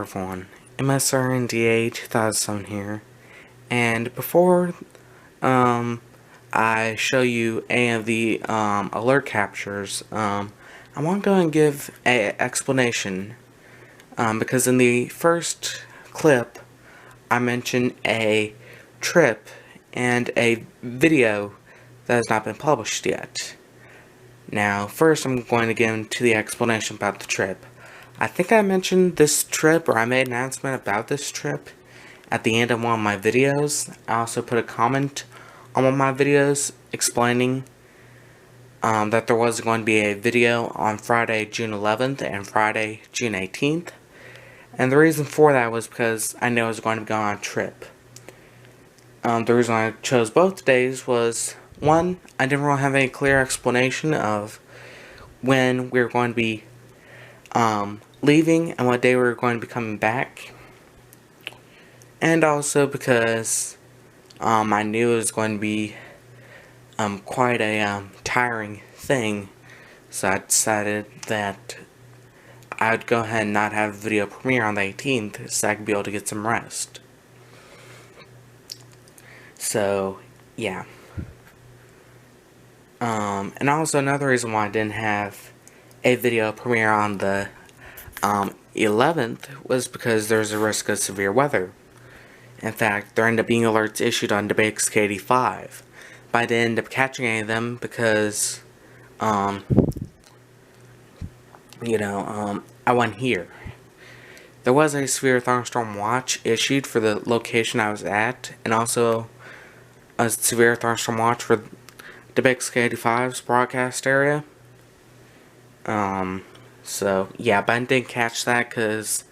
everyone, MSRNDA 2007 here, and before I show you any of the alert captures, I want to go and give an explanation, because in the first clip I mentioned a trip and a video that has not been published yet. Now, first I'm going to get into the explanation about the trip. I think I mentioned this trip, or I made an announcement about this trip at the end of one of my videos. I also put a comment on one of my videos explaining that there was going to be a video on Friday, June 11th and Friday, June 18th. And the reason for that was because I knew I was going to be going on a trip. The reason I chose both days was, one, I didn't really have any clear explanation of when we were going to be leaving and what day we were going to be coming back. And also because I knew it was going to be quite a tiring thing, so I decided that I would go ahead and not have a video premiere on the 18th so I could be able to get some rest. So, yeah. And also another reason why I didn't have a video premiere on the 11th was because there's a risk of severe weather. In fact, there ended up being alerts issued on WXK85, but I didn't end up catching any of them because, I wasn't here. There was a severe thunderstorm watch issued for the location I was at, and also a severe thunderstorm watch for WXK85's broadcast area. So, yeah, but I didn't catch that because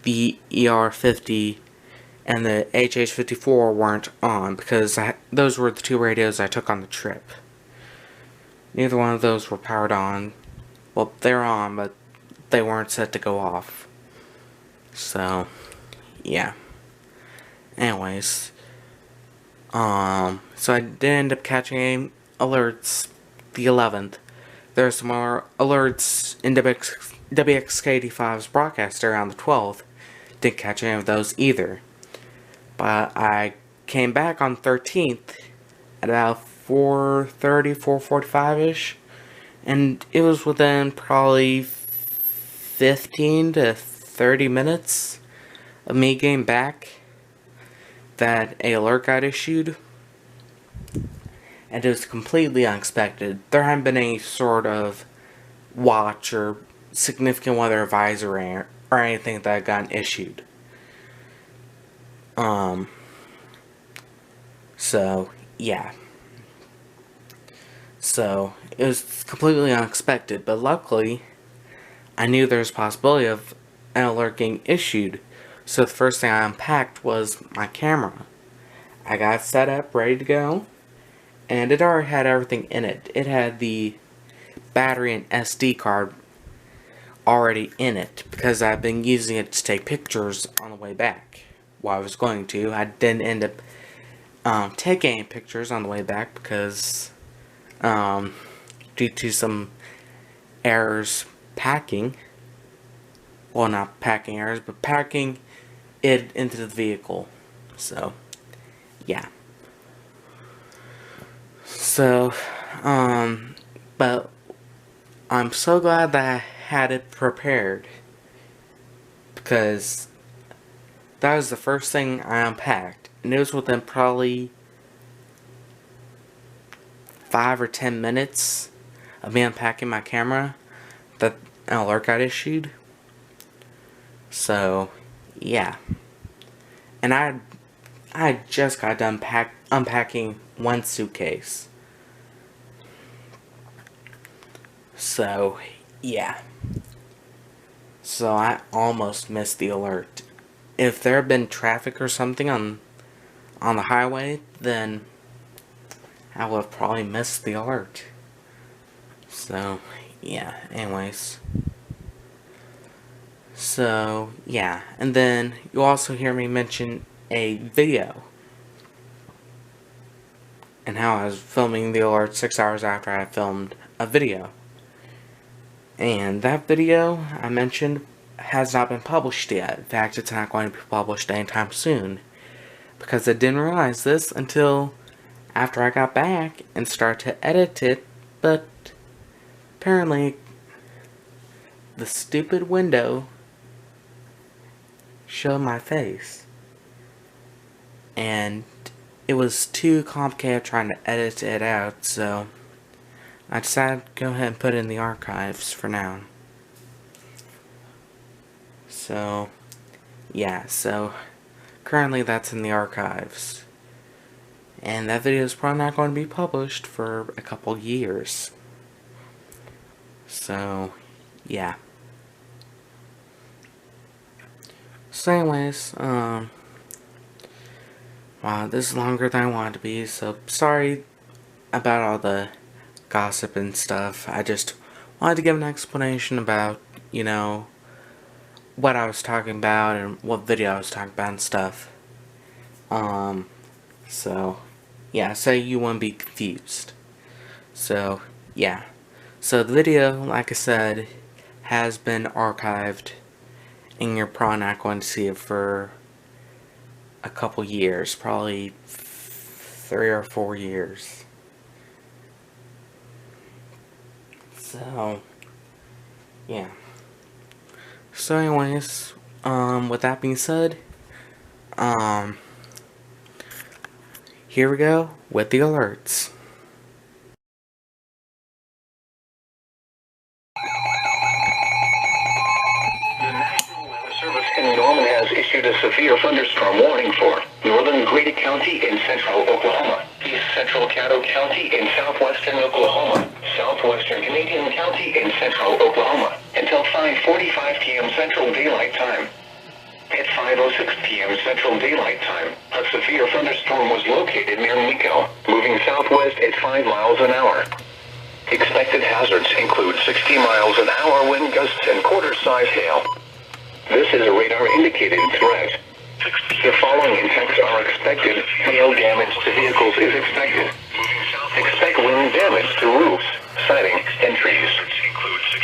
the ER50 and the HH54 weren't on, because those were the two radios I took on the trip. Neither one of those were powered on. Well, they're on, but they weren't set to go off. So, yeah. Anyways, so I did end up catching any alerts the 11th. There are some more alerts in WXK85's broadcast area on the 12th. Didn't catch any of those either. But I came back on 13th at about 4:30, 4:45-ish. And it was within probably 15 to 30 minutes of me getting back that an alert got issued. And it was completely unexpected. There hadn't been any sort of watch or significant weather advisory or anything that had gotten issued. So, yeah. So, it was completely unexpected, but luckily, I knew there was a possibility of an alert getting issued. So the first thing I unpacked was my camera. I got it set up, ready to go, and it already had everything in it. It had the battery and SD card already in it, because I've been using it to take pictures on the way back. Well, I was going to. I didn't end up taking any pictures on the way back because due to some errors packing, well, not packing errors, but packing it into the vehicle. So, yeah. So, but I'm so glad that I had it prepared, because that was the first thing I unpacked, and it was within probably 5 or 10 minutes of me unpacking my camera that an alert got issued. So, yeah. And I just got done unpacking one suitcase. So, yeah. So I almost missed the alert. If there had been traffic or something on the highway, then I would have probably missed the alert. So, yeah, anyways. So, yeah, and then you'll also hear me mention a video and how I was filming the alert 6 hours after I filmed a video. And that video I mentioned has not been published yet. In fact, it's not going to be published anytime soon. Because I didn't realize this until after I got back and started to edit it, but apparently the stupid window showed my face. And it was too complicated trying to edit it out, so I decided to go ahead and put it in the archives for now. So, yeah, so currently that's in the archives. And that video is probably not going to be published for a couple years. So, yeah. So anyways, wow, this is longer than I wanted to be, so sorry about all the gossip and stuff. I just wanted to give an explanation about, you know, what I was talking about and what video I was talking about and stuff. So, yeah, so you won't be confused. So, yeah. So the video, like I said, has been archived, and you're probably not going to see it for a couple years, probably 3 or 4 years. So, yeah. So anyways, with that being said, here we go with the alerts. The National Weather Service in Norman has issued a severe thunderstorm warning for northern Grady County in central Oklahoma, east central Caddo County in southwestern Oklahoma, southwestern Canadian County in central Oklahoma, until 5:45 p.m. Central Daylight Time. At 5:06 p.m. Central Daylight Time, a severe thunderstorm was located near Nico, moving southwest at 5 miles an hour. Expected hazards include 60 miles an hour wind gusts and quarter-size hail. This is a radar-indicated threat. The following impacts are expected. Hail damage to vehicles is expected. Expect wind damage to roofs, siding, and trees.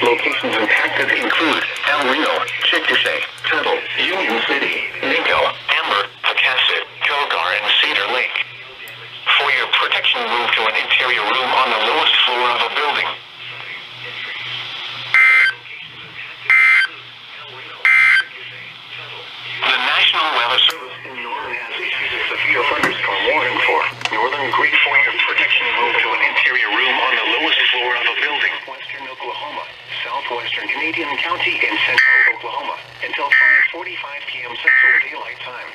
Locations impacted include El Reno, Chickasha, Turtle, Union City, Nico, Amber, Pocasset, Kilgar, and Cedar Lake. For your protection, move to an interior room on the lowest floor of a building. The National Weather Service in Norman has issued a severe thunderstorm warning for northern Great Falls. Protection, move to an interior room on the lowest floor of a building. Western Oklahoma, southwestern Canadian County, and central Oklahoma, until 5:45 p.m. Central Daylight Time.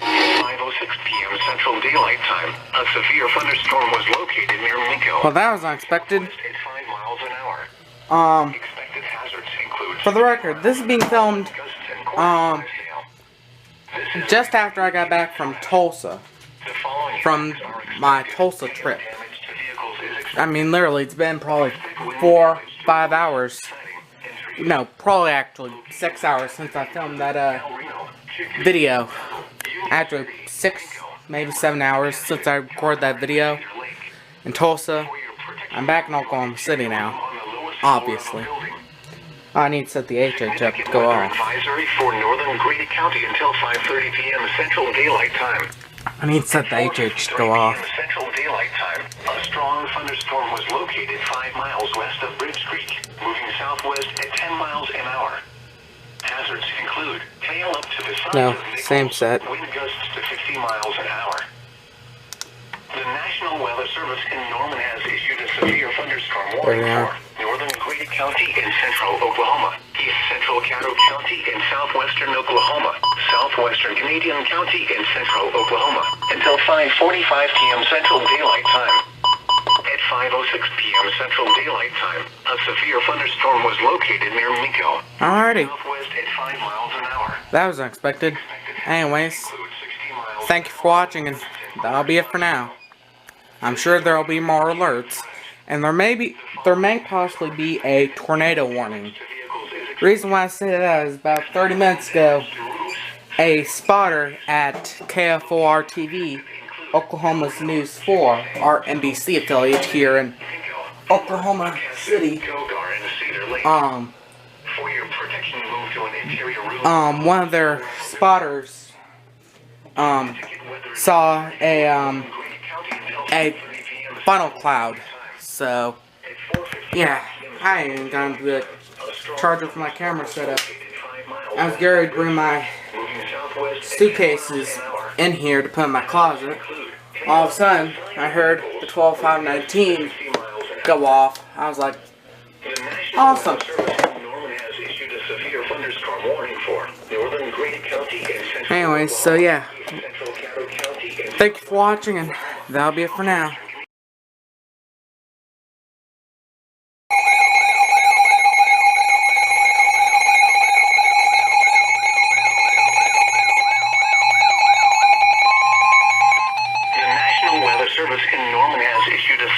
5:06 p.m. Central Daylight Time, a severe thunderstorm was located near Nico. Well, that was unexpected. At 5 miles an hour. Expected hazards include For the record, this is being filmed, just after I got back from Tulsa, from my Tulsa trip. I mean, literally, it's been probably 4, 5 hours. No, probably actually 6 hours since I filmed that, video. Actually, 6, maybe 7 hours since I recorded that video in Tulsa. I'm back in Oklahoma City now, obviously. I need to set the HH up to go off. Advisory for northern Grady County until 5:30 p.m. Central Daylight Time. I need to set the HH to go off. Central Daylight Time. A strong thunderstorm was located 5 miles west of Bridge Creek, moving southwest at 10 miles an hour. Hazards include hail up to the size No, of nickels, same set. wind gusts to 50 miles an hour. The National Weather Service in Norman has issued a severe thunderstorm warning for northern Grady County in central Oklahoma, east central Caddo County in southwestern Oklahoma, southwestern Canadian County in central Oklahoma, until 5:45 p.m. Central Daylight Time. At 5:06 p.m. Central Daylight Time, a severe thunderstorm was located near Nico. Alrighty. Southwest at 5 miles an hour. That was unexpected. Anyways, thank you for watching, and that'll be it for now. I'm sure there'll be more alerts, and there may possibly be a tornado warning. The reason why I say that is about 30 minutes ago, a spotter at KFOR TV, Oklahoma's News 4, our NBC affiliate here in Oklahoma City, For your protection, move to an interior room. one of their spotters saw a funnel cloud. So yeah, I ain't gonna do a charger for my camera setup. I was going to bring my suitcases in here to put in my closet. All of a sudden, I heard the 12.519 go off. I was like, awesome. Anyways, so yeah. Thank you for watching, and that'll be it for now.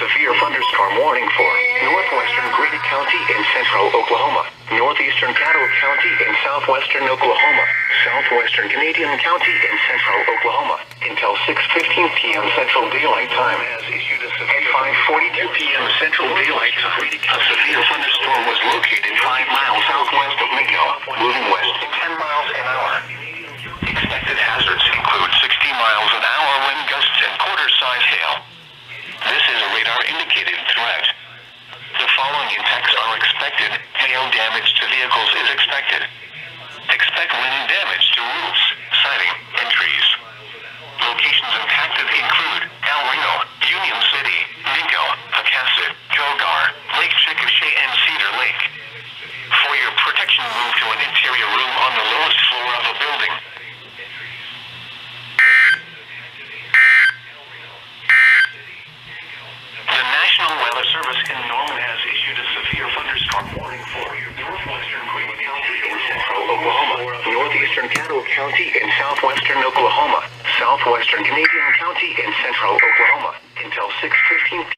Severe thunderstorm warning for northwestern Grady County in central Oklahoma, northeastern Caddo County in southwestern Oklahoma, southwestern Canadian County in central Oklahoma until 6:15 p.m. Central Daylight Time has issued a severe at 5:42 p.m. Central Daylight Time. A severe thunderstorm was located 5 miles southwest of Mingo, moving west at 10 miles an hour. Expected hazards include 60 miles an hour wind gusts and quarter-size hail. This is a radar-indicated threat. The following impacts are expected. Hail damage to vehicles is expected. Expect wind damage to roofs, siding, and trees. Locations impacted include El Reno, Union City, Mingo, Hacasset, Kilgar, Lake Chickasha, and Cedar Lake. For your protection, move to an interior room on the lowest floor of a building. The National Weather Service in Norman has issued a severe thunderstorm warning for northwestern Grady County in central Oklahoma, northeastern Caddo County in southwestern Oklahoma, southwestern Canadian County in central Oklahoma until 6:15 p.m.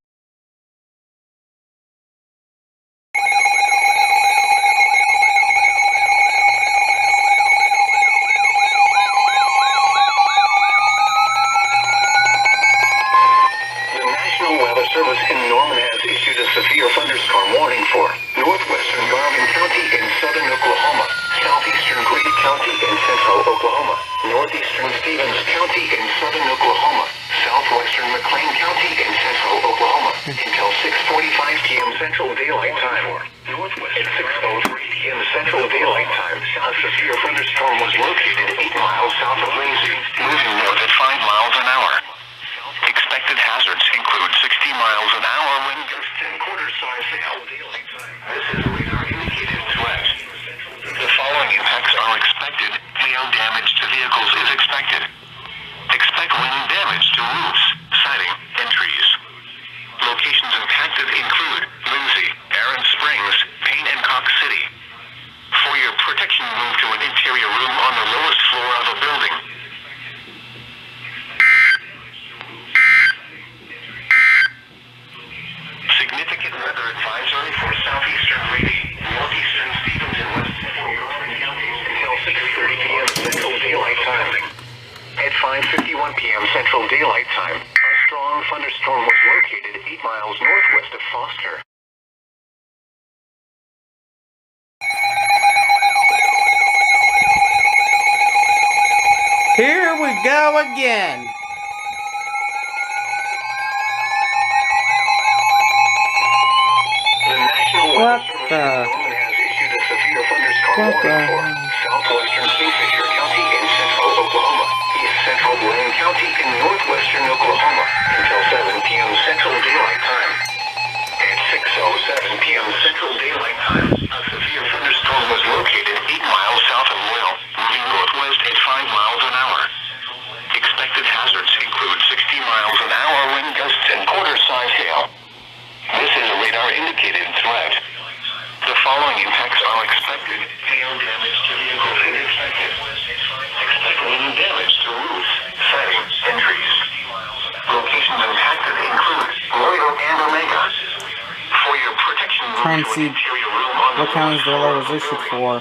Service in Norman has issued a severe thunderstorm warning for northwestern Garvin County in southern Oklahoma, southeastern Grady County in central Oklahoma, northeastern Stevens County in southern Oklahoma, southwestern McLean County in central Oklahoma until 6:45 p.m. Central Daylight Time. At 6:03 p.m. Central Daylight Time, a severe thunderstorm was located 8 miles south of Lindsay, moving north at 5 miles an hour. Expected hazards include 60 miles an hour wind gusts and quarter-size hail. This is a radar-indicated threat. The following impacts are expected. Hail damage to vehicles is expected. Expect wind damage to roofs, siding, and trees. Locations impacted include Lindsay, Aaron Springs, Payne, and Cox City. For your protection, move to an interior room on the lowest floor of a building. Significant weather advisory for southeastern Grady, northeastern Stevens, and western Garvin counties until 6:30 p.m. Central Daylight Time. At 5:51 p.m. Central Daylight Time, a strong thunderstorm was located 8 miles northwest of Foster. Here we go again. What the? What the? Southwestern Kingfisher County in central Oklahoma, east central Blaine County in northwestern Oklahoma until 7 p.m. Central Daylight Time. At 6:07 p.m. Central Daylight Time, a severe thunderstorm was located 8 miles south of Will, moving northwest at 5 miles an hour. Expected hazards include 60 miles an hour wind gusts and quarter-size hail. This is a radar-indicated threat. The following impacts are expected. Hail damage to vehicles is expected. Expect wind damage to roofs, siding, and trees. Locations impacted include Laredo and Omega. For your protection, move Trying to to see an interior room on what counties the alert was issued for.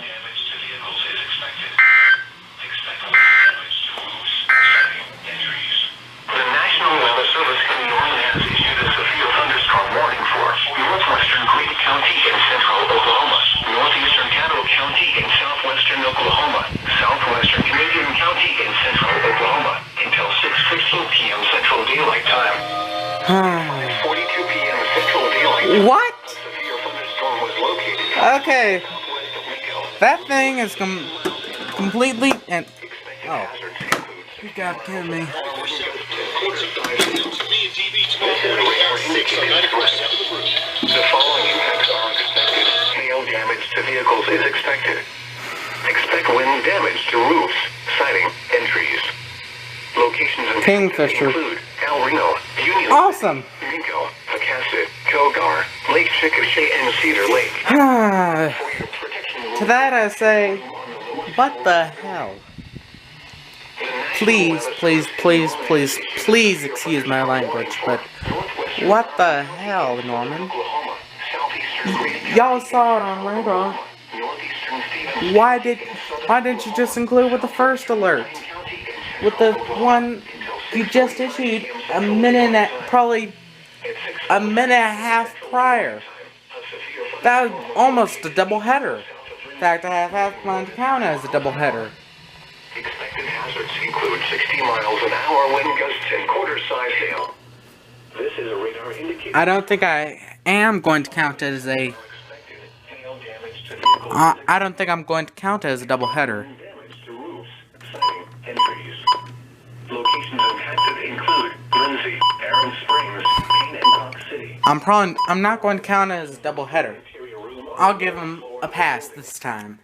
The National Weather Service in Norman has issued a severe thunderstorm warning for northwestern Grady County in central Oklahoma, northeastern Caddo County County in southwestern Oklahoma, southwestern Canadian County in central Oklahoma, until 6:15 p.m. Central Daylight Time. 5:42 p.m. Central Daylight Time. What? A severe thunderstorm was located Okay. southwest of Waco. That thing is completely and Expected oh, hazards include you gotta kill me. The following impacts are expected. Hail damage to vehicles is expected. Expect wind damage to roofs, siding, and trees. Locations and Kingfisher. include El Reno, Union Awesome. City, Minko, Pocasset, Kogar, Lake Chickasha, and Cedar Lake. For your protection, To that I say, what the hell? Please, please, please, please, please excuse my language, but what the hell, Norman? Y'all saw it on radar. Why didn't you just include with the first alert? With the one you just issued probably a minute and a half prior. That was almost a double header. In fact, I have mine to count as a double header. Expected hazards include 60 miles an hour wind gusts and quarter-size hail. This is a radar indicator. I don't think I am going to count it as a. Expected hail damage to vehicles. I don't think I'm going to count it as a double header. Damage to roofs, siding, and trees. Locations impacted include Lindsay, Aaron Springs, Payne, and Knox City. I'm not going to count it as a double header. I'll give him a pass this time.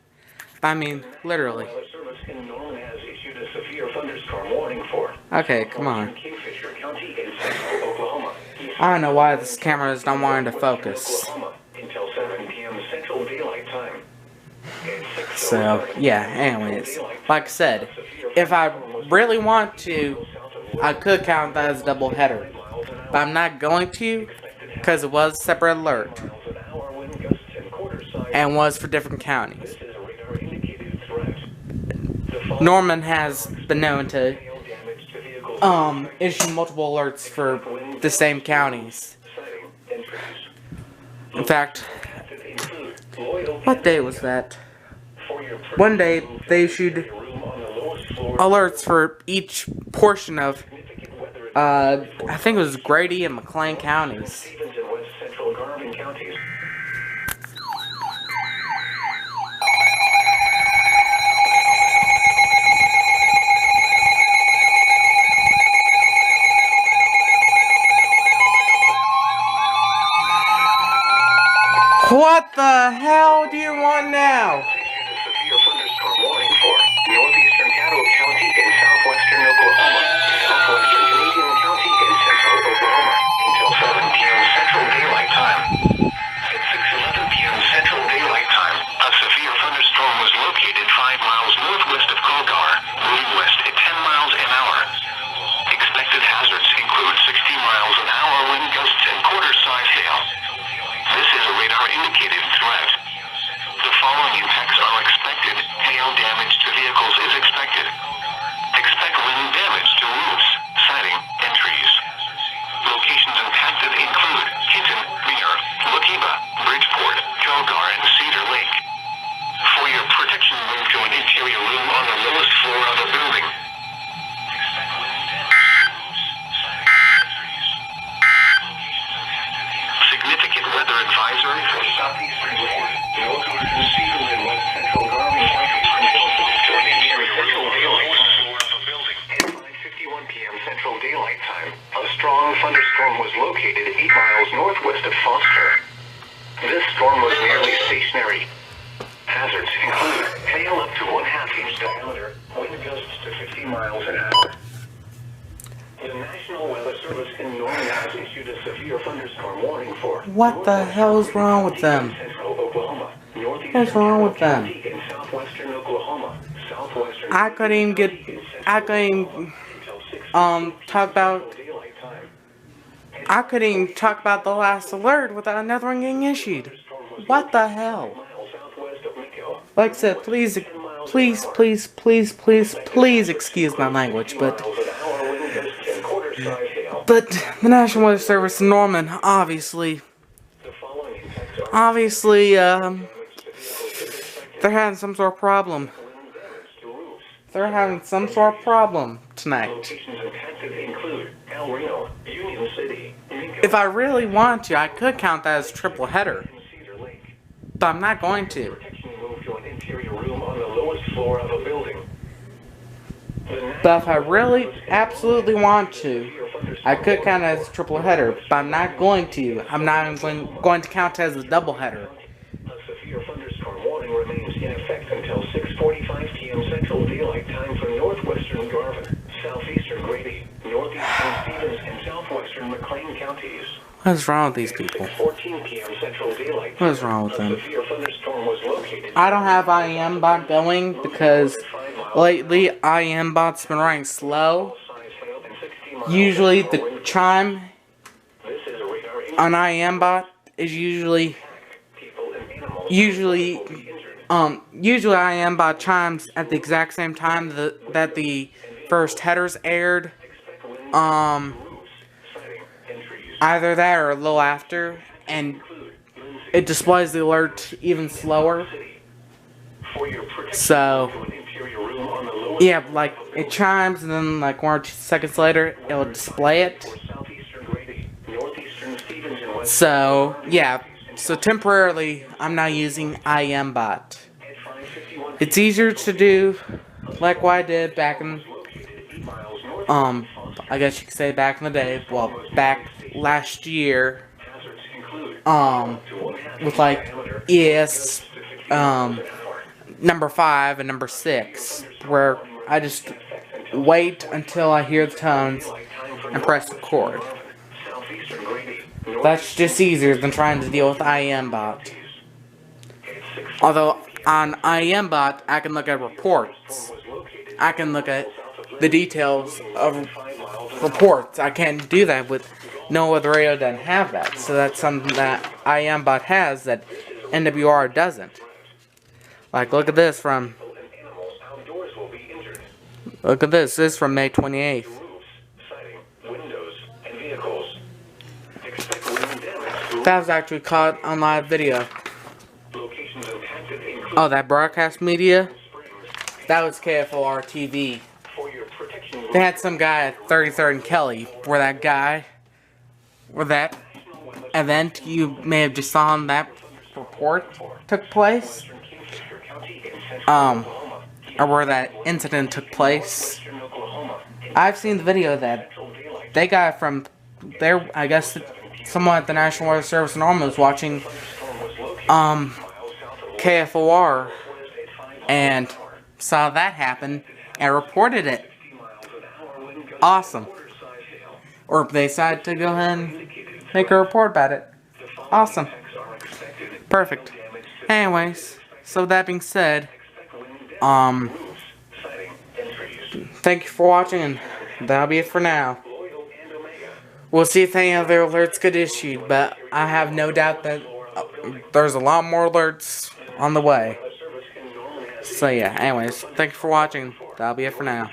I mean, literally. Weather Service in Norman has issued a severe thunderstorm warning for Okay, come on. Kingfisher County in central Oklahoma. I don't know why this camera is not wanting to focus. Oklahoma until 7 p.m. Central Daylight Time. So, yeah, anyways. Like I said, if I really want to, I could count that as a double header. But I'm not going to, because it was a separate alert. And was for different counties. Norman has been known to issue multiple alerts for the same counties. In fact, what day was that? One day they issued alerts for each portion of I think it was Grady and McLean counties. What the hell do you want now? Issued a severe thunderstorm warning for northeastern Caddo County in southwestern Oklahoma, southwestern Canadian County in central Oklahoma until 7 p.m. Central Daylight Time. At 6:11 p.m. Central Daylight Time, a severe thunderstorm was located 5 miles northwest of Kogar, moving west at 10 miles an hour. Expected hazards include 60 miles an hour wind gusts and quarter-size hail. This is a radar-indicated threat. The following impacts are expected. Hail damage to vehicles is expected. Expect wind damage to roofs, siding, and trees. Locations impacted include Hinton, Meir, Wakiba, Bridgeport, Kogar, and Cedar Lake. For your protection, move to an interior room on the lowest floor of the building. Significant weather advisory for southeastern winds, northeastern season and west central Garvin County until 6:20 p.m. Central Daylight Time. At 5:51 p.m. Central Daylight Time, a strong thunderstorm was located 8 miles northwest of Foster. This storm was nearly stationary. Hazards include hail up to 1/2 inch diameter, wind gusts to 50 miles an hour. The National Weather Service in Norman has issued a severe thunderstorm warning for What the hell is wrong with them? central Oklahoma, What's wrong with them? in southwestern Oklahoma, southwestern I couldn't even talk about, I couldn't even talk about the last alert without another one getting issued. What the hell? Like I said, please excuse my language, but the National Weather Service in Norman, obviously, They're having some sort of problem. They're having some sort of problem tonight. If I really want to, I could count that as triple header. But I'm not going to. But if I really, absolutely want to, I could count it as a triple header. But I'm not going to. I'm not going to count it as a double header. A severe thunderstorm warning remains in effect until 6:45 p.m. Central Daylight Time for northwestern Garvin, southeastern Grady, northeastern Stevens, and southwestern McLean counties. What is wrong with these people? 6:14 p.m. Central Daylight Time. What is wrong with them? A severe thunderstorm was located. I don't have IM bot going because lately IM bot's been running slow. Usually the chime on IM bot is usually IM bot chimes at the exact same time that the first headers aired. Either that or a little after, and it displays the alert even slower. So, yeah, like, it chimes, and then, like, 1 or 2 seconds later, it'll display it. So, yeah, so temporarily, I'm not using IM bot. It's easier to do, like what I did back in, I guess you could say back in the day, well, back last year, with, like, EAS, number 5 and number 6, where I just wait until I hear the tones and press record. That's just easier than trying to deal with IM bot. Although on IM bot, I can look at reports. I can look at the details of reports. I can't do that with no other radio doesn't have that. So that's something that IM bot has that NWR doesn't. Like, look at this from... Look at this. This is from May 28th. That was actually caught on live video. Oh, that broadcast media? That was KFOR TV. They had some guy at 33rd and Kelly, where that event you may have just saw on that report took place. Or where that incident took place. I've seen the video that they got from there. I guess someone at the National Weather Service in Norman was watching KFOR and saw that happen and reported it. Awesome. Or they decided to go ahead and make a report about it. Awesome. Perfect. Anyways, so with that being said, thank you for watching, and that'll be it for now. We'll see if any other alerts get issued, but I have no doubt that there's a lot more alerts on the way. So yeah, anyways, thank you for watching. That'll be it for now.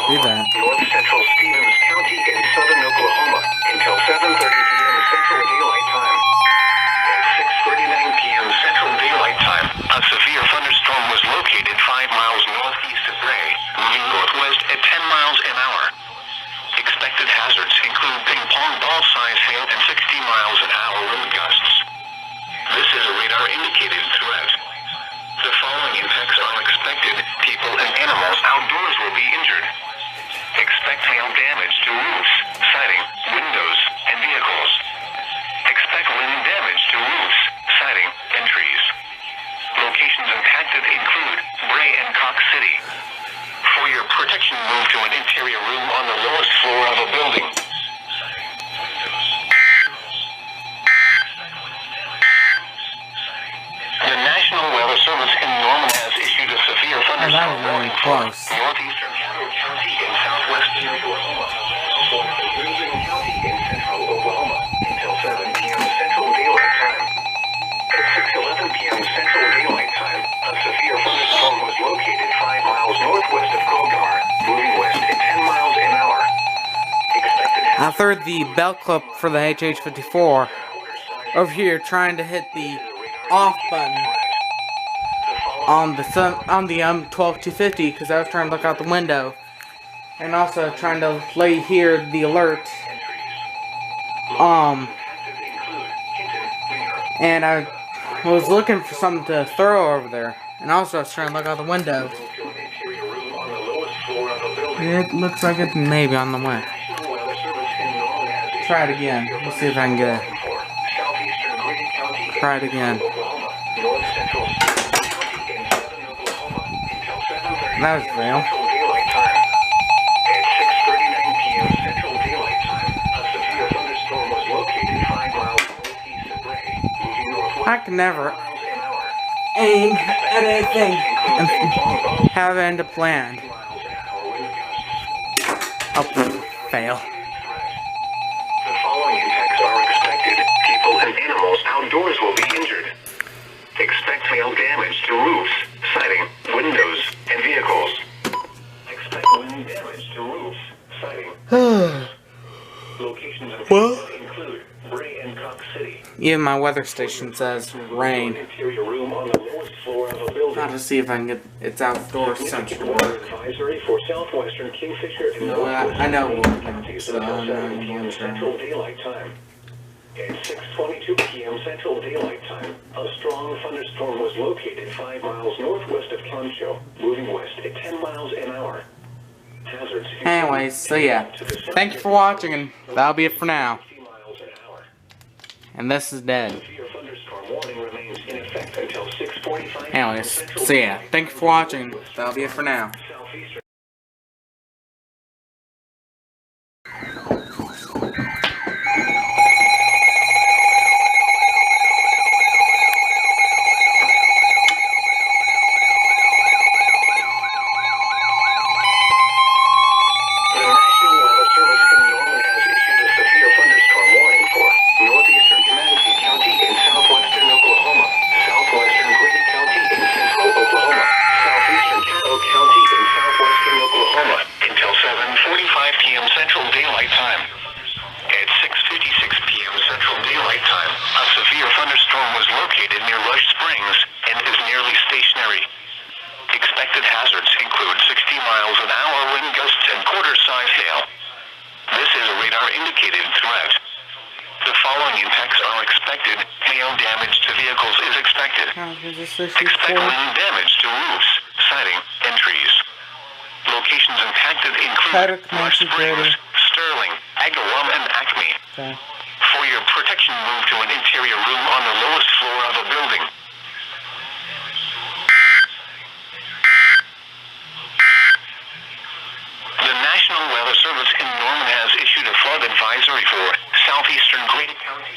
North central Stevens County in southern Oklahoma until 7:30 p.m. Central Daylight Time. At 6:39 p.m. Central Daylight Time, a severe thunderstorm was located 5 miles northeast of Gray, moving northwest at 10 miles an hour. Expected hazards include ping-pong ball-sized hail and 60 miles an hour wind gusts. This is a radar-indicated threat. The following impacts are expected. People and animals outdoors will be injured. Expect hail damage to roofs, siding, windows, and vehicles. Expect wind damage to roofs, siding, and trees. Locations impacted include Bray and Cox City. For your protection, move to an interior room on the lowest floor of a building. The National Weather Service in Norman has issued a severe thunderstorm warning for northeastern County and southwestern Oklahoma. I threw the belt clip for the HH-54 over here, trying to hit the off button on the 12-250 because I was trying to look out the window, and also trying to hear the alert. And I was looking for something to throw over there, and also I was trying to look out the window. It looks like it's maybe on the way. Try it again. Let's see if I can get it. Try it again. That was real. I can never aim at anything and have it end up planned. Oh, fail. The following impacts are expected. People and animals outdoors will be injured. Expect hail damage to roofs, siding, windows, and vehicles. Expect wind damage to roofs, siding. Locations include Bray and Cox City. Even my weather station says rain. Interior room on the lowest floor of a building. Not to see if I can get it's outdoors central. Advisory for southwestern Kingfisher and I know. Central Daylight Time. At 6:22 p.m. Central Daylight Time, a strong thunderstorm was located 5 miles northwest of Concho, moving west at 10 miles an hour. Hazards. Anyways, so yeah. Thank you for watching, and that'll be it for now. And this is dead. Anyways, so yeah. Thank you for watching. That'll be it for now. Expected hazards include 60 miles an hour wind gusts and quarter-size hail. This is a radar-indicated threat. The following impacts are expected. Hail damage to vehicles is expected. Expect wind damage to roofs, siding, and trees. Locations impacted include Rush Springs, Sterling, Agawam, and Acme. For your protection, move to an interior room on the lowest floor of a building. The National Weather Service in Norman has issued a flood advisory for southeastern Grady County.